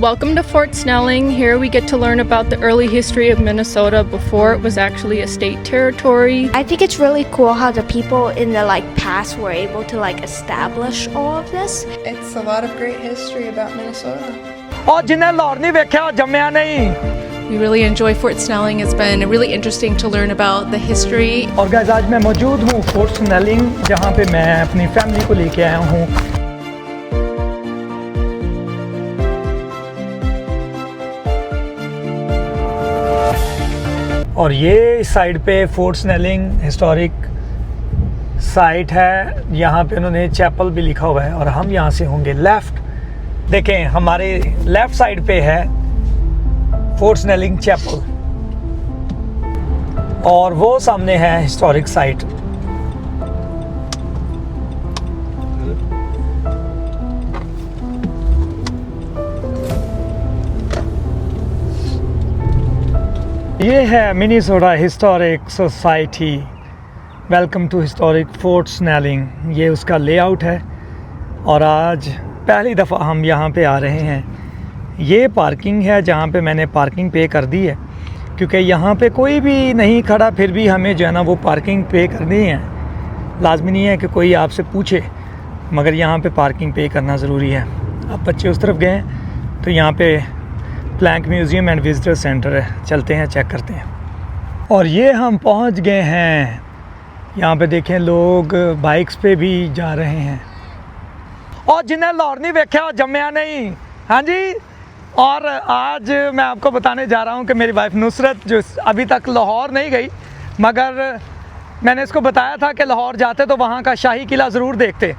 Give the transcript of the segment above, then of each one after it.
Welcome to Fort Snelling. Here we get to learn about the early history of Minnesota before it was actually a state territory. I think it's really cool how the people in the past were able to establish all of this. It's a lot of great history about Minnesota. और जिन्हें लाहौर नहीं देखा जम्मिया नहीं. We really enjoy Fort Snelling. It's been really interesting to learn about the history. और guys आज मैं मौजूद हूँ फोर्ट स्नेलिंग जहाँ पे मैं अपनी फैमिली को लेके आया हूँ. और ये इस साइड पे फोर्ट स्नेलिंग हिस्टोरिक साइट है. यहाँ पे उन्होंने चैपल भी लिखा हुआ है और हम यहाँ से होंगे लेफ़्ट. देखें हमारे लेफ़्ट साइड पे है फोर्ट स्नेलिंग चैपल और वो सामने है हिस्टोरिक साइट. ये है Minnesota historic society. Welcome to historic Fort Snelling. ये उसका लेआउट है और आज पहली दफ़ा हम यहाँ पे आ रहे हैं. ये पार्किंग है जहाँ पे मैंने पार्किंग पे कर दी है क्योंकि यहाँ पे कोई भी नहीं खड़ा फिर भी हमें जो है ना वो पार्किंग पे करनी है. लाजमी नहीं है कि कोई आपसे पूछे मगर यहाँ पे पार्किंग पे करना ज़रूरी है. अब बच्चे उस तरफ गए हैं तो यहाँ पे Plank museum and visitor centre है. चलते हैं चेक करते हैं. और ये हम पहुँच गए हैं. यहाँ पे देखें लोग बाइक्स पे भी जा रहे हैं. और जिन्हें लाहौर नहीं देखा जम्मिया नहीं. हाँ जी. और आज मैं आपको बताने जा रहा हूँ कि मेरी वाइफ नुसरत जो अभी तक लाहौर नहीं गई मगर मैंने इसको बताया था कि लाहौर जाते तो वहाँ का शाही किला ज़रूर देखते.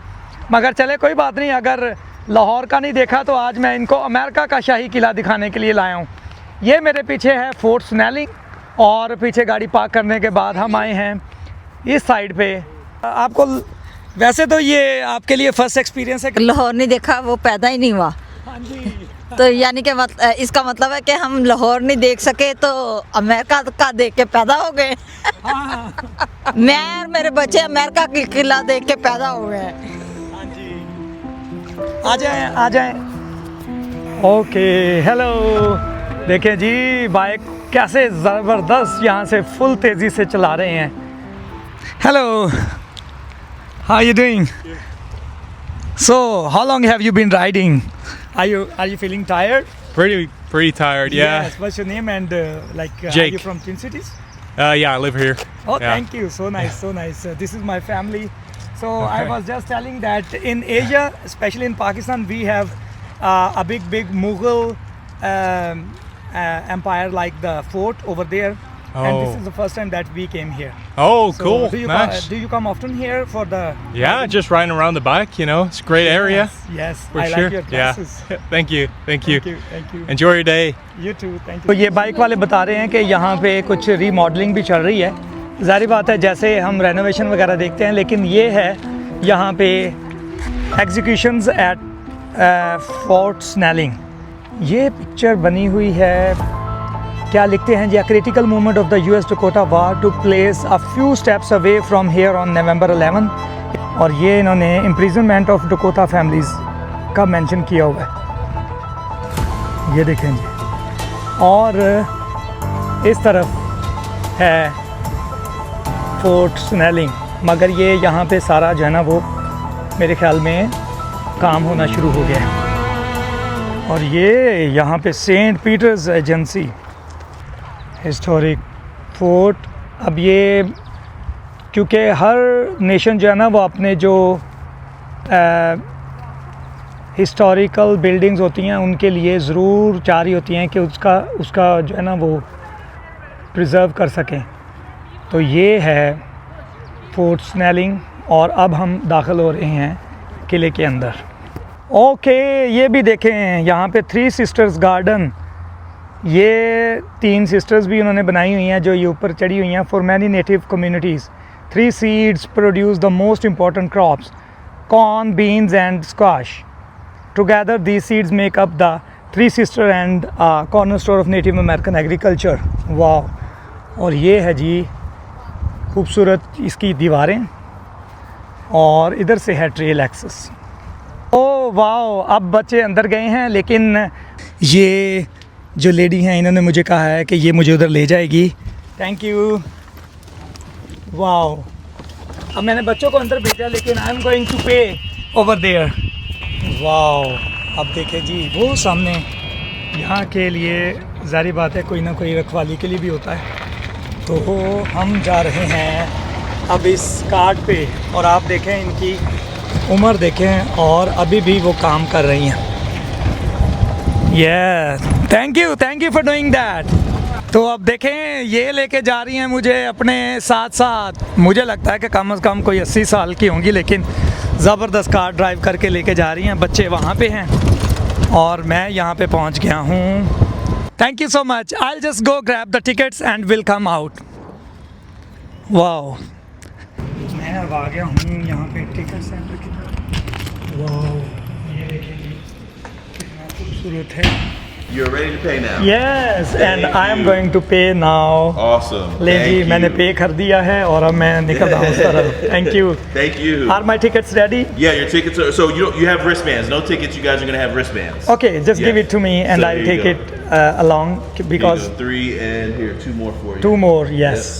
मगर चले कोई बात नहीं, अगर लाहौर का नहीं देखा तो आज मैं इनको अमेरिका का शाही किला दिखाने के लिए लाया हूँ. ये मेरे पीछे है फोर्ट स्नेलिंग और पीछे गाड़ी पार्क करने के बाद हम आए हैं इस साइड पे. आपको वैसे तो ये आपके लिए फर्स्ट एक्सपीरियंस है. लाहौर नहीं देखा वो पैदा ही नहीं हुआ. हाँ जी. तो यानी कि इसका मतलब है कि हम लाहौर नहीं देख सके तो अमेरिका का देख के पैदा हो गए. हाँ. मैं और मेरे बच्चे अमेरिका की किला देख के पैदा हो गए. हाँ जी. आ जाएं आ जाएं. Okay hello. देखें जी बाइक कैसे ज़बरदस्त यहाँ से फुल तेज़ी से चला रहे हैं. Hello. How are you doing? So, how long have you been riding? Are you feeling tired? Pretty tired, yeah. Yes. What's your name and are Jake. you from Twin Cities? Yeah, I live here. Oh, Yeah. thank you. So nice, so nice. This is my family. So I Okay. was just telling that in Asia, especially in Pakistan, we have a big Mughal empire like the fort over there. And this Oh. is the first time that we came here. Oh, So cool. Do you Nice. do you come often here for the? Yeah, just riding around the bike, it's a great area. Yes, For I sure. like your glasses. Yeah. Thank you. Thank you. Thank you. Enjoy your day. You too, thank you. तो ये bike वाले बता रहे हैं कि यहाँ पे कुछ रीमॉडलिंग भी चल रही है. ज़ाहिर बात है जैसे हम रेनोवेशन वगैरह देखते हैं लेकिन ये है यहाँ पे एग्जीक्यूशंस एट फोर्ट स्नेलिंग. ये पिक्चर बनी हुई है. क्या लिखते हैं जी. Critical movement of the US Dakota war to place a few steps away from here on November 11. और ये इन्होंने इम्प्रिजनमेंट ऑफ डकोटा फैमिलीज़ का मेंशन किया हुआ है. ये देखें जी. और इस तरफ है फोर्ट स्नेलिंग मगर ये यहाँ पे सारा जो है ना वो मेरे ख्याल में काम होना शुरू हो गया है. और ये यहाँ पे Saint Peter's agency historic fort. अब ये क्योंकि हर नेशन जो है ना वो अपने जो हिस्टोरिकल बिल्डिंग्स होती हैं उनके लिए ज़रूर चाह रही होती हैं कि उसका जो है ना वो प्रिज़र्व कर सकें. तो ये है फोर्ट स्नेलिंग और अब हम दाखिल हो रहे हैं किले के अंदर. ओके. ये भी देखें यहाँ पे 3 सिस्टर्स गार्डन. ये 3 सिस्टर्स भी उन्होंने बनाई हुई हैं जो ये ऊपर चढ़ी हुई हैं. For many native communities 3 seeds produce the most important crops corn beans and squash. Together these seeds make up the 3 sister and corner store of native American agriculture. वाह. और ये है जी खूबसूरत इसकी दीवारें और इधर से है ट्रेल एक्सेस. ओ वाह. अब बच्चे अंदर गए हैं लेकिन ये जो लेडी हैं इन्होंने मुझे कहा है कि ये मुझे उधर ले जाएगी। Thank you. वाओ, अब मैंने बच्चों को अंदर भेजा लेकिन आई एम गोइंग टू पे ओवर देयर। वाओ, अब देखें जी वो सामने, यहाँ के लिए ज़ाहिर बात है कोई ना कोई रखवाली के लिए भी होता है। तो हम जा रहे हैं अब इस कार्ट पे और आप देखें इनकी उम्र देखें और अभी भी वो काम कर रही हैं। Thank you for doing that. तो अब देखें ये लेके जा रही हैं मुझे अपने साथ साथ। मुझे लगता है कि कम से कम कोई 80 साल की होंगी, लेकिन ज़बरदस्त कार ड्राइव करके लेके जा रही हैं। बच्चे वहाँ पे हैं और मैं यहाँ पे पहुँच गया हूँ। Thank you so much. I just go grab the tickets and will come out. Wow, मैं अब आ गया हूँ यहाँ पे टिकट सेंटर की तरफ। वाओ, ये देखिए कितना खूबसूरत है। You're ready to pay now. Yes, and Thank I am you. going to pay now. Awesome. ले Thank जी, you. मैंने पे कर दिया है और अब मैं निकल रहा हूँ उस तरफ। Thank you. Thank you. Are my tickets ready? Yeah, your tickets are. So you have wristbands. No tickets. You guys are gonna have wristbands. Okay, just give Yes. it to me and So I'll here you take go. it along Here you because go. 3 and here 2 more for you. 2 more. Yes.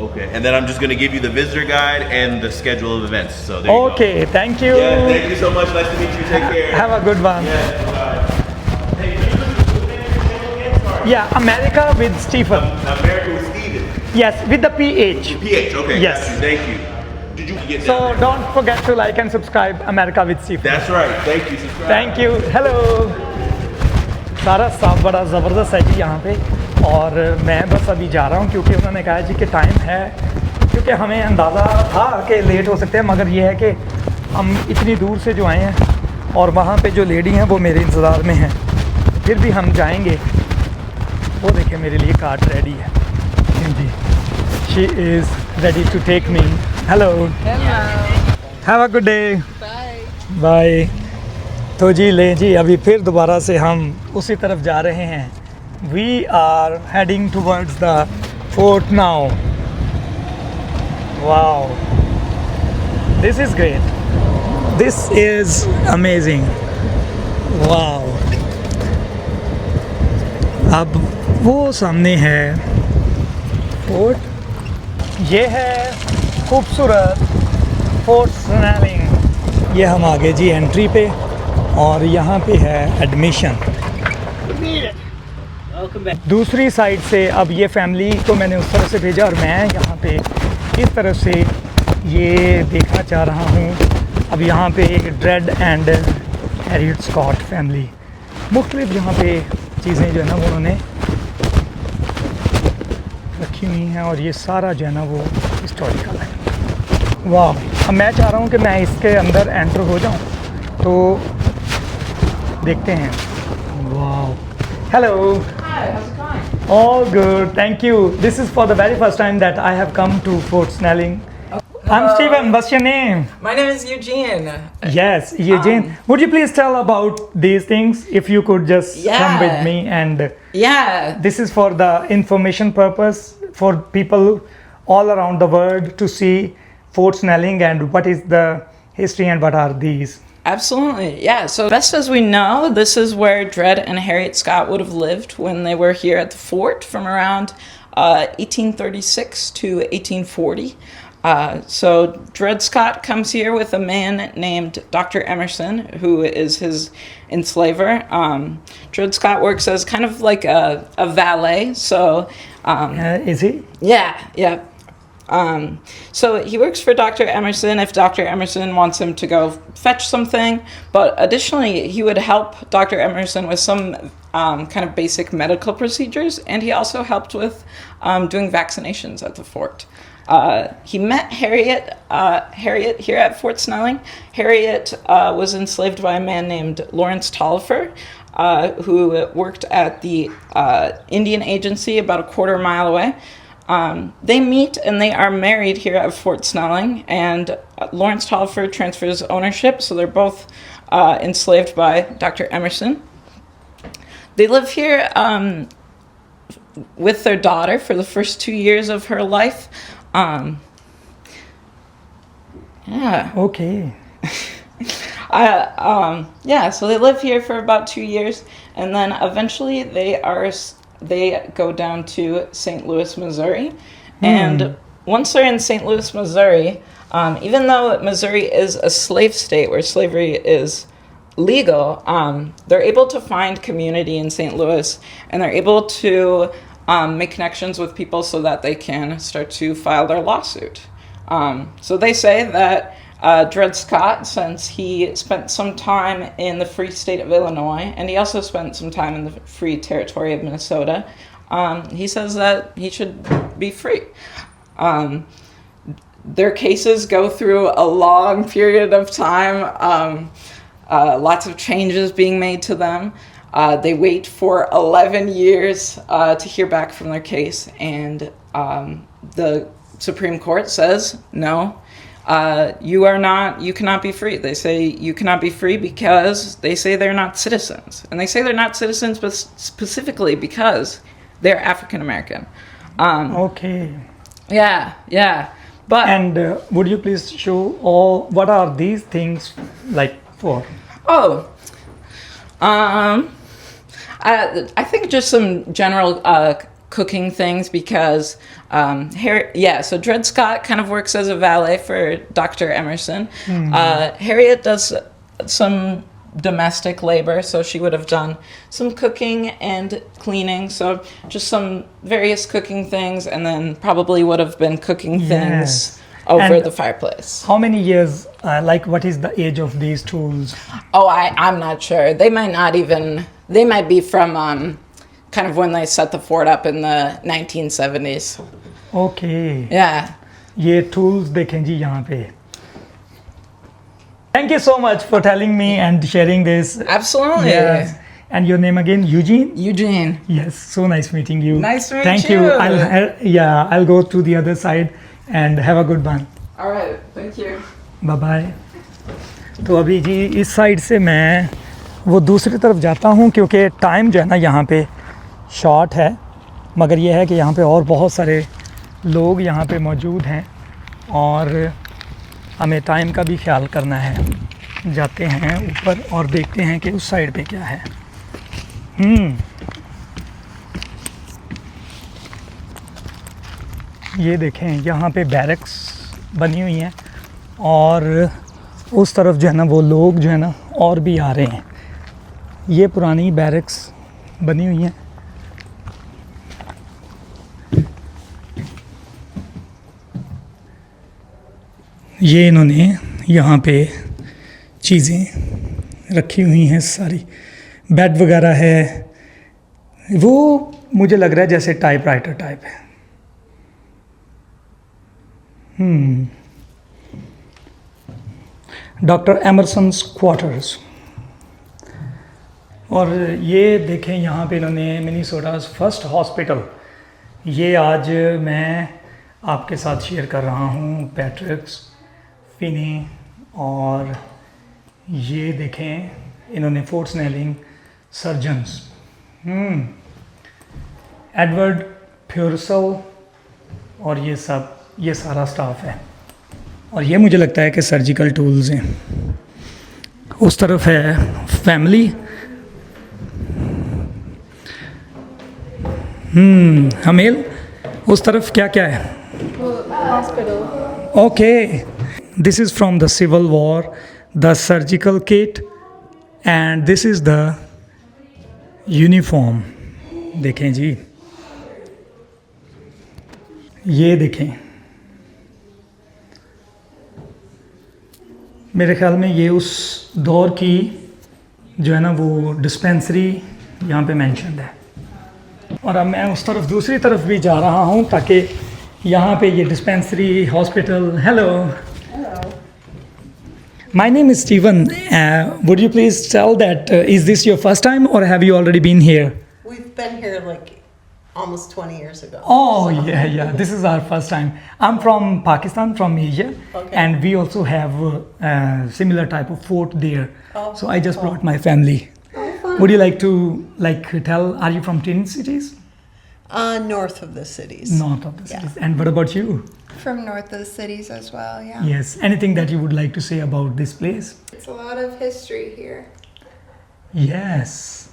Okay, and then I'm just gonna give you the visitor guide and the schedule of events. So there you go. Okay, thank you. Yeah, thank you so much. Nice to meet you. Take care. Have a good one. Yeah, bye. Yeah, America with Stephen. America with Steven. Yes, with the PH. PH. Okay. Yes. Got you. Thank you. Did you get So down there? don't forget to like and subscribe America with Stephen. That's right. Thank you. Subscribe. Thank you. Hello. सारा staff बड़ा ज़बरदस्त है जी यहाँ पे और मैं बस अभी जा रहा हूँ क्योंकि उन्होंने कहा जी कि टाइम है, क्योंकि हमें अंदाज़ा था कि लेट हो सकते हैं, मगर ये है कि हम इतनी दूर से जो आए हैं और वहाँ पे जो लेडी हैं वो मेरे इंतज़ार में हैं, फिर भी हम जाएंगे। वो देखिए मेरे लिए कार्ट रेडी है जी। She is ready to take me. Hello, have a good day. Bye. तो जी ले जी, अभी फिर दोबारा से हम उसी तरफ जा रहे हैं। We are heading towards the fort now. Wow, this is great, this is amazing. Wow, अब वो सामने है फोर्ट, ये है खूबसूरत फोर्ट स्नेलिंग। ये हम आगे जी एंट्री पे और यहाँ पे है एडमिशन। दूसरी साइड से अब ये फैमिली को मैंने उस तरफ से भेजा और मैं यहाँ पे इस तरफ से ये देखना चाह रहा हूँ। अब यहाँ पे Dred and Harriet Scott family, मुख्तलिफ यहाँ पे चीज़ें जो है ना वो उन्होंने रखी हुई हैं और ये सारा जो है ना वो हिस्टोरिकल है। वाह, अब मैं चाह रहा हूँ कि मैं इसके अंदर एंटर हो जाऊँ, तो देखते हैं। वाह, hello. All good, thank you. This is for the very first time that I have come to Fort Snelling. I'm Steven. What's your name? My name is Eugene. Yes, Eugene. Would you please tell about these things? If you could just come with Yeah. me, and Yeah. this is for the information purpose for people all around the world to see Fort Snelling and what is the history and what are these. Absolutely. Yeah. So, best as we know, this is where Dred and Harriet Scott would have lived when they were here at the fort from around 1836 to 1840. So, Dred Scott comes here with a man named Dr. Emerson, who is his enslaver. Dred Scott works as kind of like a valet. So, Is he? yeah. So he works for Dr. Emerson if Dr. Emerson wants him to go fetch something, but additionally he would help Dr. Emerson with some kind of basic medical procedures, and he also helped with doing vaccinations at the fort. He met Harriet here at Fort Snelling. Harriet was enslaved by a man named Lawrence Tolliver, who worked at the Indian Agency about a quarter mile away. They meet and they are married here at Fort Snelling, and Lawrence Tolliver transfers ownership, so they're both enslaved by Dr. Emerson. They live here with their daughter for the first 2 years of her life. Yeah. Okay. Yeah, so they live here for about 2 years, and then eventually they go down to St. Louis, Missouri, and once they're in St. Louis, Missouri, even though Missouri is a slave state where slavery is legal, they're able to find community in St. Louis, and they're able to make connections with people so that they can start to file their lawsuit. So they say that Dred Scott, since he spent some time in the free state of Illinois, and he also spent some time in the free territory of Minnesota, he says that he should be free. Their cases go through a long period of time, lots of changes being made to them. They wait for 11 years to hear back from their case, and the Supreme Court says, no, you cannot be free. They say you cannot be free because they say they're not citizens. And they say they're not citizens but specifically because they're African American. Okay. Yeah. But And would you please show all what are these things like for? I think just some general cooking things because so Dred Scott kind of works as a valet for Dr. Emerson. Harriet does some domestic labor, so she would have done some cooking and cleaning, so just some various cooking things, and then probably would have been cooking things over And the fireplace. How many years, what is the age of these tools? I'm not sure. They might be from kind of when they set the fort up in the 1970s. Okay. Yeah. ये tools देखें जी यहाँ पे. Thank you so much for telling me and sharing this. Absolutely. Yes. And your name again, Eugene? Eugene. Yes, so nice meeting you. Nice to meet Thank you. I'll go to the other side and have a good one. All right. Thank you. Bye bye. तो अभी जी इस side से मैं वो दूसरी तरफ जाता हूँ क्योंकि टाइम जो है ना यहाँ पे शॉर्ट है, मगर ये है कि यहाँ पे और बहुत सारे लोग यहाँ पे मौजूद हैं और हमें टाइम का भी ख्याल करना है। जाते हैं ऊपर और देखते हैं कि उस साइड पे क्या है। ये देखें यहाँ पे बैरक्स बनी हुई हैं और उस तरफ जो है ना वो लोग जो है ना और भी आ रहे हैं। ये पुरानी बैरक्स बनी हुई हैं। ये इन्होंने यहाँ पे चीज़ें रखी हुई हैं, सारी बेड वगैरह है। वो मुझे लग रहा है जैसे टाइपराइटर टाइप है। Doctor Emerson's quarters. और ये देखें यहाँ पे इन्होंने मिनीसोटास फर्स्ट हॉस्पिटल, ये आज मैं आपके साथ शेयर कर रहा हूँ। पैट्रिक्स फिनी, और ये देखें इन्होंने फोर्ट स्नेलिंग सर्जन्स, एडवर्ड फ्यूरसल, और ये सारा स्टाफ है। और ये मुझे लगता है कि सर्जिकल टूल्स हैं। उस तरफ है फैमिली। हमेल, उस तरफ क्या क्या है? Hospital. Okay, this is from the civil war, the surgical kit, and this is the uniform. देखें जी, ये देखें, मेरे ख्याल में ये उस दौर की जो है ना वो डिस्पेंसरी यहाँ पे मेंशन्ड है। और अब मैं उस तरफ दूसरी तरफ भी जा रहा हूँ ताकि यहाँ पे ये dispensary hospital. Hello, my name is Steven. Would you please tell that is this your first time or have you already been here? We've been here like almost 20 years ago. Oh, yeah. This is our first time. I'm from Pakistan, from Asia, Okay. and we also have similar type of fort there. Oh, So I just cool. brought my family. Would you like to tell? Are you from Twin Cities? North of the cities. North of the Yeah. cities. And what about you? From north of the cities as well, yeah. Yes. Anything that you would like to say about this place? It's a lot of history here. Yes.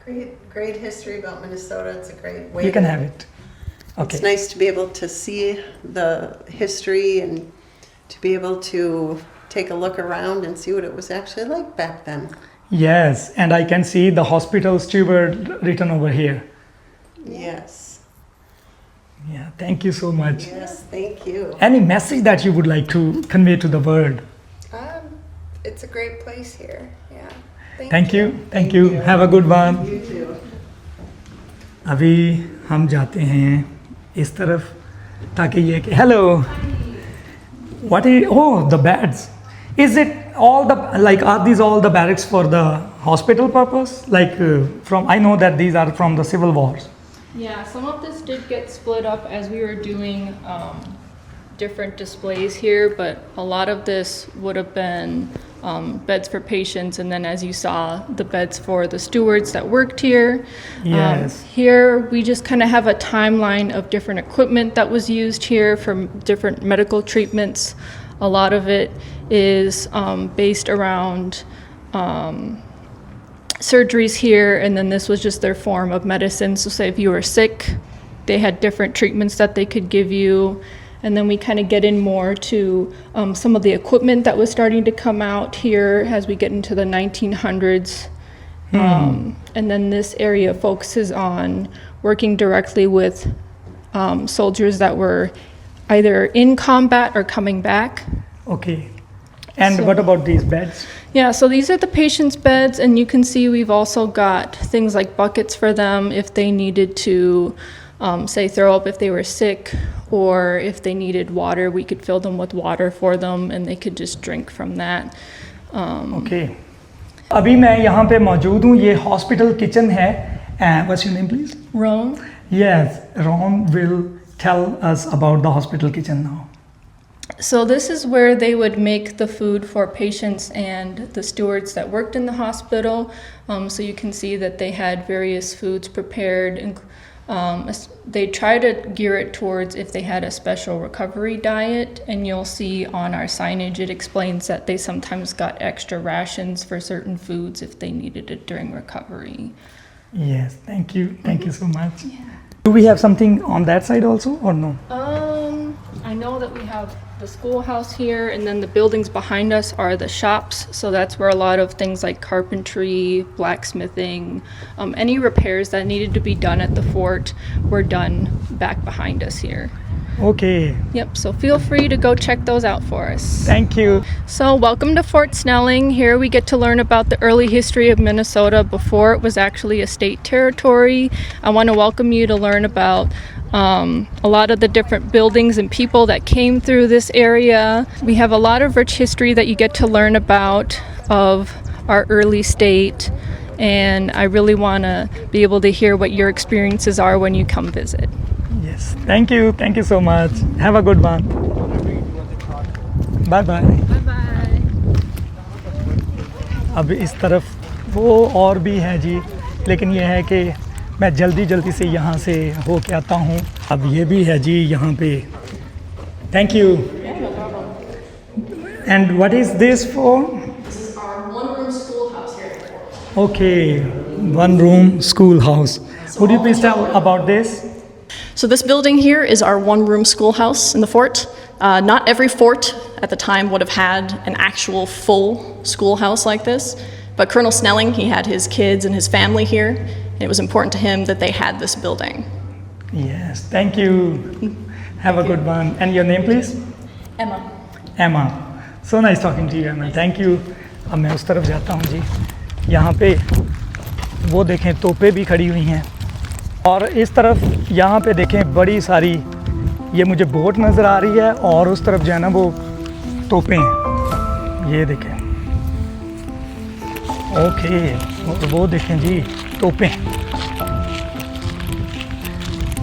Great history about Minnesota. It's a great way. You can have it. Okay. It's nice to be able to see the history and to be able to take a look around and see what it was actually like back then. Yes, and I can see the hospital steward written over here. Yes. Yeah, thank you so much. Yes, thank you. Any message that you would like to convey to the world? It's a great place here, yeah. Thank you. Thank you. Have a good one. You too. अभी हम जाते हैं इस तरफ ताकि ये कि hello. What is the beds? Is it all the like are these all the barracks for the hospital purpose? Like I know that these are from the civil wars. Yeah, some of this did get split up as we were doing different displays here, but a lot of this would have been beds for patients, and then as you saw, the beds for the stewards that worked here. Yes. Here we just kind of have a timeline of different equipment that was used here from different medical treatments. A lot of it is based around surgeries here, and then this was just their form of medicine. So say if you were sick, they had different treatments that they could give you. And then we kind of get in more to some of the equipment that was starting to come out here as we get into the 1900s. And then this area focuses on working directly with soldiers that were either in combat or coming back. Okay. And So- what about these beds? Yeah, so these are the patients' beds, and you can see we've also got things like buckets for them if they needed to, say, throw up if they were sick, or if they needed water, we could fill them with water for them, and they could just drink from that. Okay. अभी मैं यहाँ पे मौजूद हूँ. ये hospital kitchen है. What's your name, please? Rome? Yes, Ron will tell us about the hospital kitchen now. So this is where they would make the food for patients and the stewards that worked in the hospital. So you can see that they had various foods prepared. They try to gear it towards if they had a special recovery diet, and you'll see on our signage it explains that they sometimes got extra rations for certain foods if they needed it during recovery. Yes, thank you. Thank you so much. Do we have something on that side also or no? I know that we have the schoolhouse here, and then the buildings behind us are the shops. So that's where a lot of things like carpentry, blacksmithing, any repairs that needed to be done at the fort were done back behind us here. Okay, Yep, so feel free to go check those out for us. thank you. So welcome to Fort Snelling. Here we get to learn about the early history of Minnesota before it was actually a state territory. I want to welcome you to learn about a lot of the different buildings and people that came through this area. We have a lot of rich history that you get to learn about of our early state, and I really want to be able to hear what your experiences are when you come visit. Yes, thank you. Thank you so much. Have a good one. Bye bye. Bye-bye. अब इस तरफ वो और भी है जी, लेकिन ये है कि मैं जल्दी से यहाँ से हो के आता हूँ. अब ये भी है जी यहाँ पे. Thank you. And what is this for? This is our one-room schoolhouse here at the fort. Okay, one room schoolhouse. Would you please tell about this? So this building here is our one-room schoolhouse in the fort. Not every fort at the time would have had an actual full schoolhouse like this, but Colonel Snelling, he had his kids and his family here, and it was important to him that they had this building. Yes, thank you. Have a good one. And your name, please? Emma. Emma. So nice talking to you, Emma. Thank you. अब मैं उस तरफ जाता हूँ जी. यहाँ पे वो देखें तोपें भी खड़ी हुई हैं, और इस तरफ यहाँ पे देखें बड़ी सारी ये मुझे बोट नज़र आ रही है, और उस तरफ जो है ना वो तोपें हैं. ये देखें. ओके, और वो देखें जी तोपें.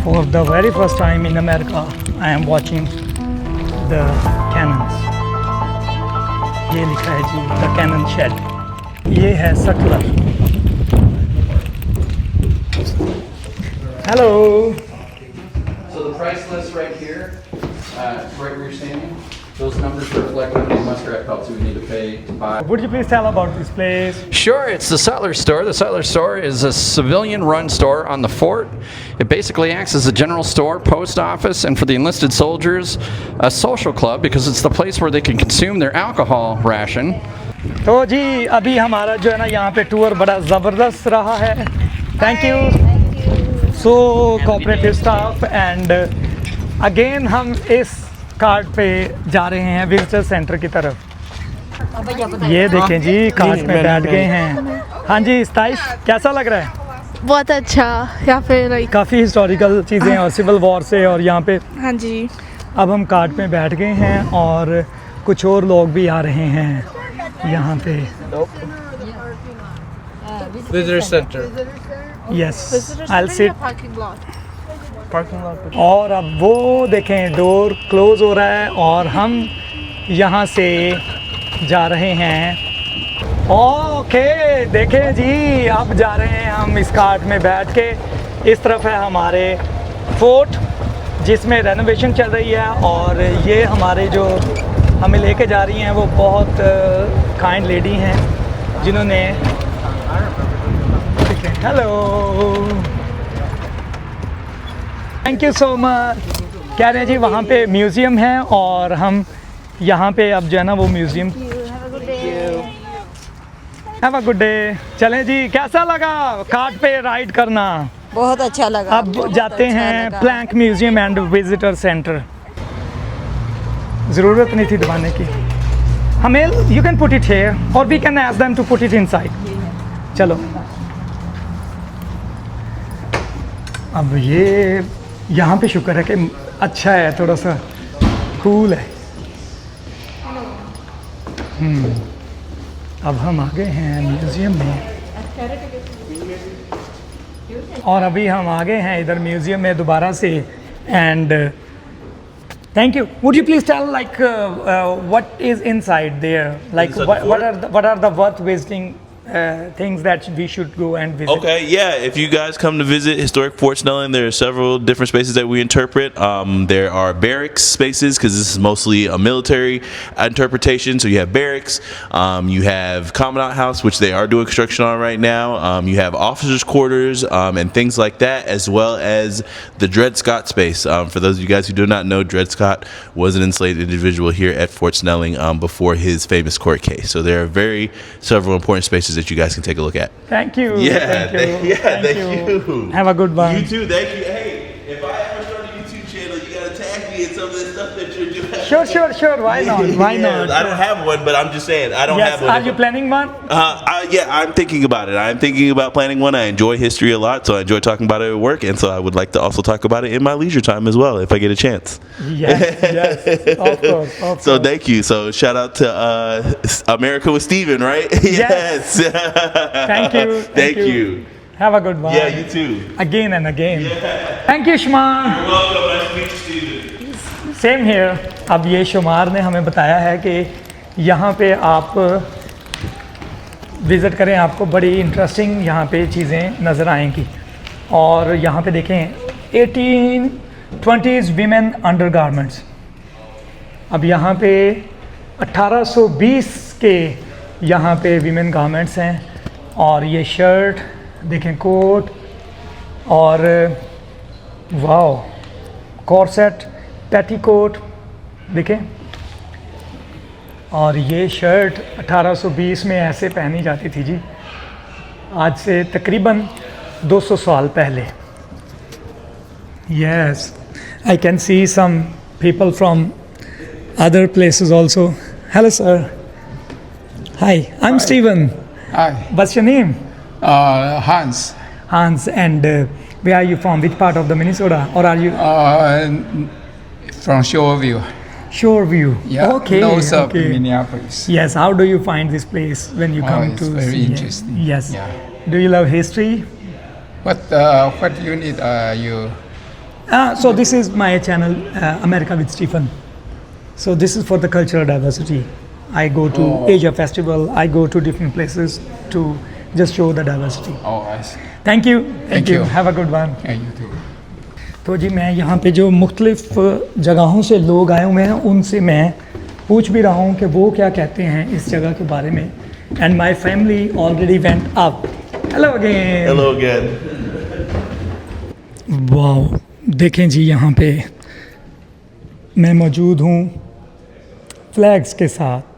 For the very first time in America, I am watching the cannons. ये लिखा है जी the cannon shed. ये है subtler. Hello. So the price list right here right where you're standing. Those numbers reflect how many muskrat pelts we need to pay to buy. Would you please tell about this place? Sure, it's the Sutler Store. The Sutler Store is a civilian-run store on the fort. It basically acts as a general store, post office, and for the enlisted soldiers, a social club because it's the place where they can consume their alcohol ration. तो जी अभी हमारा जो है ना यहाँ पे tour बड़ा ज़बरदस्त रहा है. Thank you so cooperative staff and again हम इस कार्ट पे जा रहे हैं विजिटर सेंटर की तरफ. ये देखें जी कार्ट में बैठ गए हैं. हाँ जी स्ताइश कैसा लग रहा है? बहुत अच्छा यहाँ पे लाइक काफ़ी हिस्टोरिकल चीज़ें और सिविल वॉर से और यहाँ पे. हाँ जी. अब हम कार्ट में बैठ गए हैं और कुछ और लोग भी आ रहे हैं यहाँ पे. Visitor Center. Yes I sit. और अब वो देखें डोर क्लोज हो रहा है और हम यहाँ से जा रहे हैं. ओके देखें जी अब जा रहे हैं हम इस कार्ट में बैठ के. इस तरफ है हमारे फोर्ट जिसमें रेनोवेशन चल रही है और ये हमारे जो हमें लेके जा रही हैं वो बहुत काइंड लेडी हैं जिन्होंने. Hello thank you so much. कह रहे हैं जी वहाँ पे म्यूज़ियम है और हम यहाँ पे अब जो है ना वो museum. Have a good day. चलें जी कैसा लगा कार्ट पे राइड करना? बहुत अच्छा लगा. अब जाते हैं Plank museum and visitor centre. ज़रूरत नहीं थी दबाने की. हमें you can put it here और we can ask them to put it inside. चलो अब ये यहाँ पे शुक्र है कि अच्छा है थोड़ा सा कूल है. अब हम आ गए हैं म्यूज़ियम में और अभी हम आ गए हैं इधर म्यूज़ियम में दोबारा से. And thank you. Would you please tell like what is inside there like what are the worth visiting things that we should go and visit? Okay, yeah. If you guys come to visit historic Fort Snelling, there are several different spaces that we interpret. There are barracks spaces because this is mostly a military interpretation. So you have barracks, you have Commandant House, which they are doing construction on right now. You have officers' quarters and things like that, as well as the Dred Scott space. For those of you guys who do not know, Dred Scott was an enslaved individual here at Fort Snelling before his famous court case. So there are several important spaces that you guys can take a look at. Thank you. Yeah, thank you. Have a good one. You too. Thank you. Hey, if I ever start a YouTube channel, you gotta tag me in some of the stuff that you're doing. Sure. Why not? Why not? I don't have one, but I'm just saying I don't have one. Are you planning one? Yeah, I'm thinking about it. I'm thinking about planning one. I enjoy history a lot, so I enjoy talking about it at work, and so I would like to also talk about it in my leisure time as well, if I get a chance. Yes, of course. So thank you. So shout out to America with Steven, right? Yes. Thank you. Thank you. Have a good one. Yeah, you too. Again and again. Thank you, Shman. You're welcome. Nice to meet you, Steven. Same here. अब ये शुमार ने हमें बताया है कि यहाँ पे आप विज़िट करें, आपको बड़ी इंटरेस्टिंग यहाँ पे चीज़ें नज़र आएंगी. और यहाँ पे देखें 1820s वीमेन अंडर गारमेंट्स. अब यहाँ पे 1820 के यहाँ पे वीमेन गारमेंट्स हैं और ये शर्ट देखें, कोट और वाओ कॉर्सेट, पेटीकोट देखें. और ये शर्ट 1820 में ऐसे पहनी जाती थी जी, आज से तकरीबन 200 साल पहले. Yes, I can see some people from other places also. Hello sir. Hi, I am Steven. Hi. What's your name? Hans. Hans. And where are you from? Which part of the Minnesota? Or are you? From Shoreview. Shoreview. Yeah. Okay. North of Okay. Minneapolis. Yes. How do you find this place when you come It's to very see it? interesting. Yes. Yeah. Do you love history? What unit are you? So this is my channel, America with Stephen. So this is for the cultural diversity. I go to Asia Festival. I go to different places to just show the diversity. Oh, I see. Thank you. Thank you. Have a good one. Yeah, you too. तो जी मैं यहाँ पे जो मुख्तलिफ जगहों से लोग आए हुए हैं उनसे मैं पूछ भी रहा हूँ कि वो क्या कहते हैं इस जगह के बारे में. And my family already went up. Hello again. Hello again. वाह, देखें जी यहाँ पे मैं मौजूद हूँ फ्लैग्स के साथ.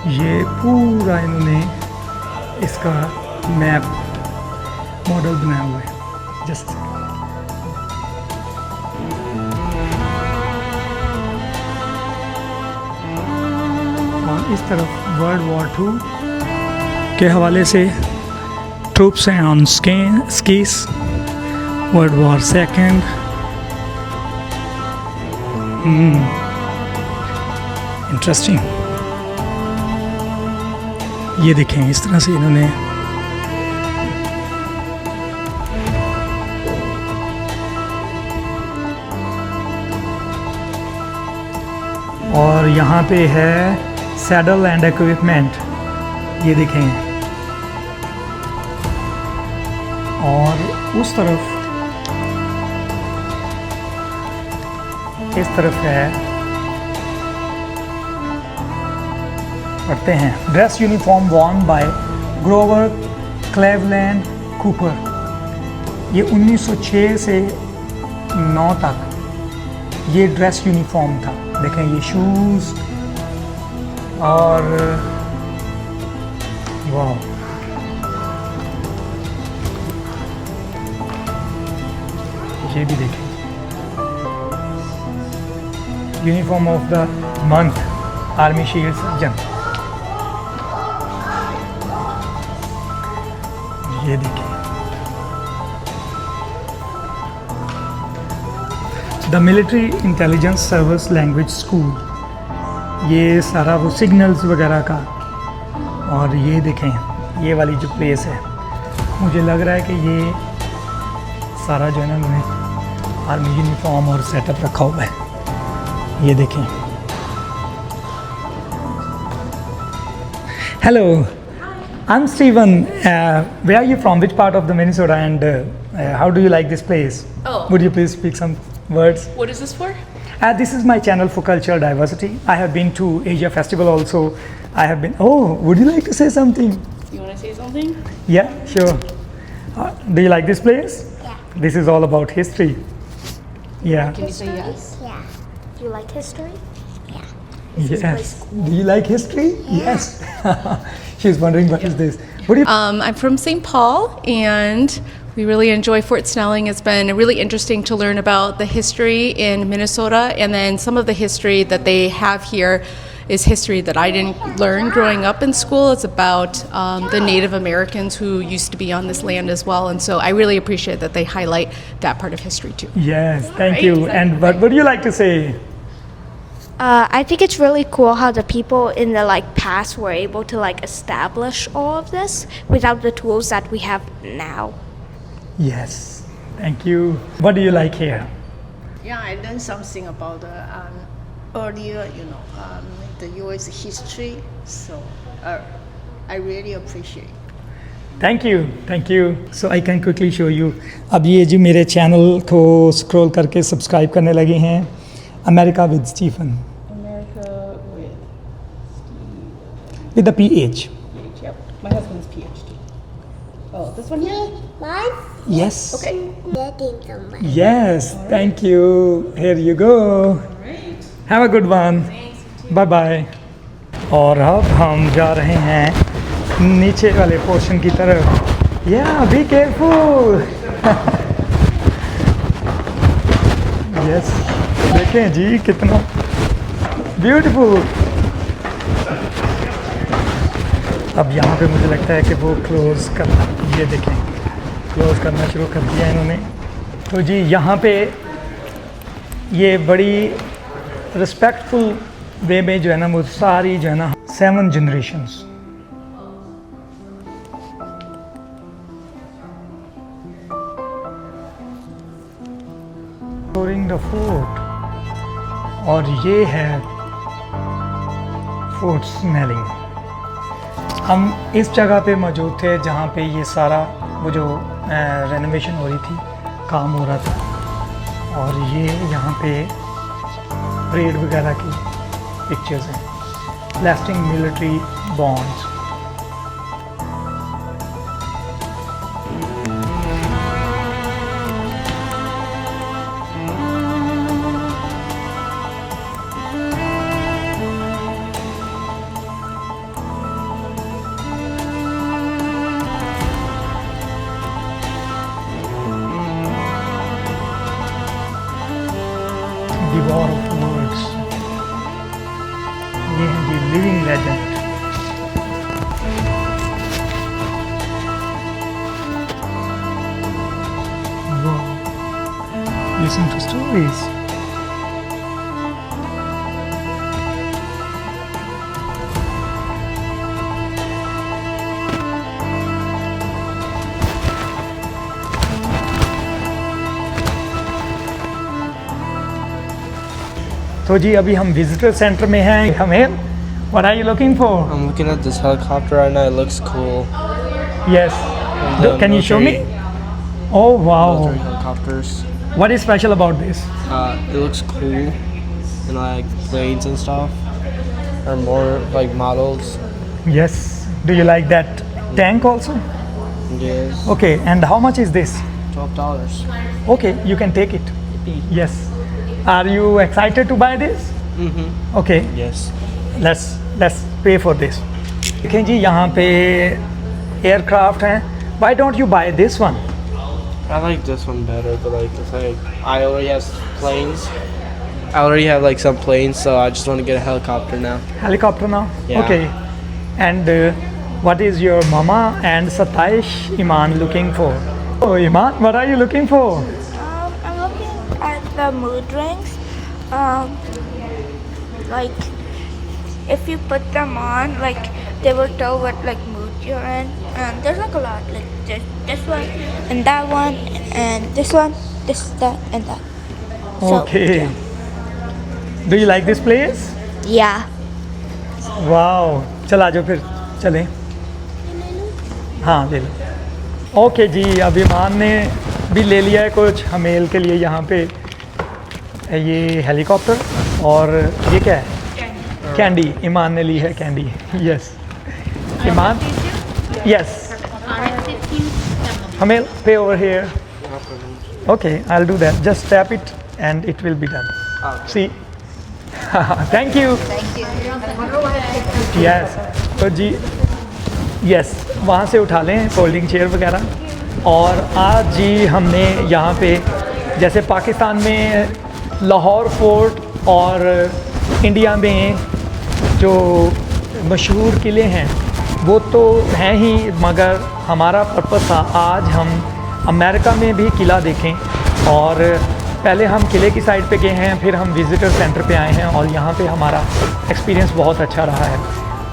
ये पूरा इन्होंने इसका मैप मॉडल बनाया हुआ है. जस्ट और इस तरफ वर्ल्ड वॉर 2 के हवाले से ट्रूप्स हैं on skis. World war 2. Interesting. ये देखें इस तरह से इन्होंने और यहाँ पे है सैडल एंड इक्विपमेंट. ये देखें. और उस तरफ इस तरफ है पढ़ते हैं dress uniform Warne bye Grover Cleveland Cooper. ये 1906 से 9 तक ये ड्रेस यूनिफॉर्म था. देखें ये शूज़ और वाह ये भी देखें uniform of the month army shield surgeon. ये देखिए the military intelligence service language school. ये सारा वो सिग्नल्स वगैरह का. और ये देखें ये वाली जो प्लेस है मुझे लग रहा है कि ये सारा जो है ना उन्होंने आर्मी यूनिफॉर्म और सेटअप रखा हुआ है. ये देखें. Hello, I'm Steven. Where are you from? Which part of the Minnesota? And how do you like this place? Oh. Would you please speak some words? What is this for? This is my channel for cultural diversity. I have been to Asia Festival also. I have been. Oh, would you like to say something? You want to say something? Yeah, sure. Do you like this place? Yeah. This is all about history. Yeah. Can you say yes? Yeah. Do you like history? Yeah. Yes. Do you like history? Yes. She's wondering what is this. What do you? I'm from St. Paul, and we really enjoy Fort Snelling. It's been really interesting to learn about the history in Minnesota, and then some of the history that they have here is history that I didn't learn growing up in school. It's about the Native Americans who used to be on this land as well, and so I really appreciate that they highlight that part of history too. Yes, thank Right? you. And what would you like to say? I think it's really cool how the people in the like past were able to like establish all of this without the tools that we have now. Yes, thank you. What do you like here? Yeah, I learned something about the earlier, the U.S. history. So I really appreciate. Thank you, thank you. So I can quickly show you. अब ये जो मेरे channel को scroll करके subscribe करने लगे हैं, America with Stephen. America With the PH. Yep, my husband's PhD. Oh, this one here? Mine? Yes. Okay. Yes, thank you. Here you go. Have a good one. Bye bye. और अब हम जा रहे हैं नीचे वाले पोर्शन की तरफ. Yeah, be careful. Yes. देखें जी कितना ब्यूटीफुल. अब यहाँ पे मुझे लगता है कि वो क्लोज़ करना, ये देखें क्लोज़ करना शुरू कर दिया इन्होंने. तो जी यहाँ पे ये बड़ी रिस्पेक्टफुल वे में जो है ना वो सारी जो है ना 7 generations. Touring the fort. और ये है फोर्ट स्नेलिंग। हम इस जगह पे मौजूद थे जहाँ पे ये सारा वो जो रेनोवेशन हो रही थी, काम हो रहा था। और ये यहाँ पे परेड वगैरह की पिक्चर्स हैं, lasting military bonds. The War of Words, ये है The Living Legend। Wow, listen to stories। तो जी अभी हम विजिटर सेंटर में हैं। हमें what are you looking for? I'm looking at this helicopter right now. It looks cool. Yes. The Can you show me? military- Oh wow. Military helicopters. What is special about this? It looks cool, and like planes and stuff are more like models. Yes. Do you like that tank also? Yes. Okay. And how much is this? $12. Okay, you can take it. Yes. Are you excited to buy this? Mm-hmm. Okay. Yes. Let's pay for this. देखें जी यहाँ पे aircraft हैं. Why don't you buy this one? I like this one better, but like it's like I already have planes. I already have like some planes, so I just want to get a helicopter now. Helicopter now? Yeah. Okay. And what is your mama and Satish Iman looking for? Oh Iman, what are you looking for? I'm looking at the mood rings. Like if you put them on, like they will tell what like mood you're in. And there's like a lot, like there's this one and that one and this one, this, that, and that. So, Okay. yeah. Do you like this place? Yeah. Wow, चल आ जाओ फिर चलें। हाँ ले लो। Okay जी, अब ईमान ने भी ले लिया है कुछ हमेल के लिए यहाँ पे ये हेलीकॉप्टर और ये क्या है? कैंडी। ईमान ने ली है कैंडी। यस ईमान, यस हमेल पे over here. Okay I will do that, just tap it and it will be done. See thank you. Yes तो जी यस वहाँ से उठा लें फोल्डिंग चेयर वगैरह। और आज जी हमने यहाँ पे जैसे पाकिस्तान में लाहौर फोर्ट और इंडिया में जो मशहूर किले हैं वो तो हैं ही, मगर हमारा पर्पस था आज हम अमेरिका में भी किला देखें। और पहले हम किले की साइड पे गए हैं, फिर हम विज़िटर सेंटर पे आए हैं और यहाँ पे हमारा एक्सपीरियंस बहुत अच्छा रहा है।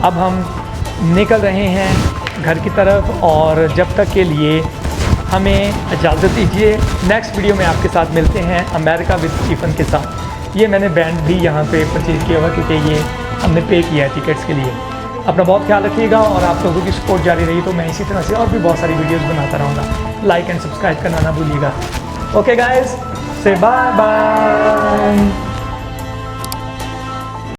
अब हम निकल रहे हैं घर की तरफ और जब तक के लिए हमें इजाज़त दीजिए। नेक्स्ट वीडियो में आपके साथ मिलते हैं अमेरिका विद स्टीफन के साथ। ये मैंने बैंड भी यहाँ पे परचेज़ किया हुआ क्योंकि ये हमने पे किया है टिकट्स के लिए। अपना बहुत ख्याल रखिएगा और आप लोगों की सपोर्ट जारी रही तो मैं इसी तरह से और भी बहुत सारी वीडियोस बनाता रहूँगा। लाइक एंड सब्सक्राइब करना ना भूलिएगा। ओके गाइस, से बाय बाय।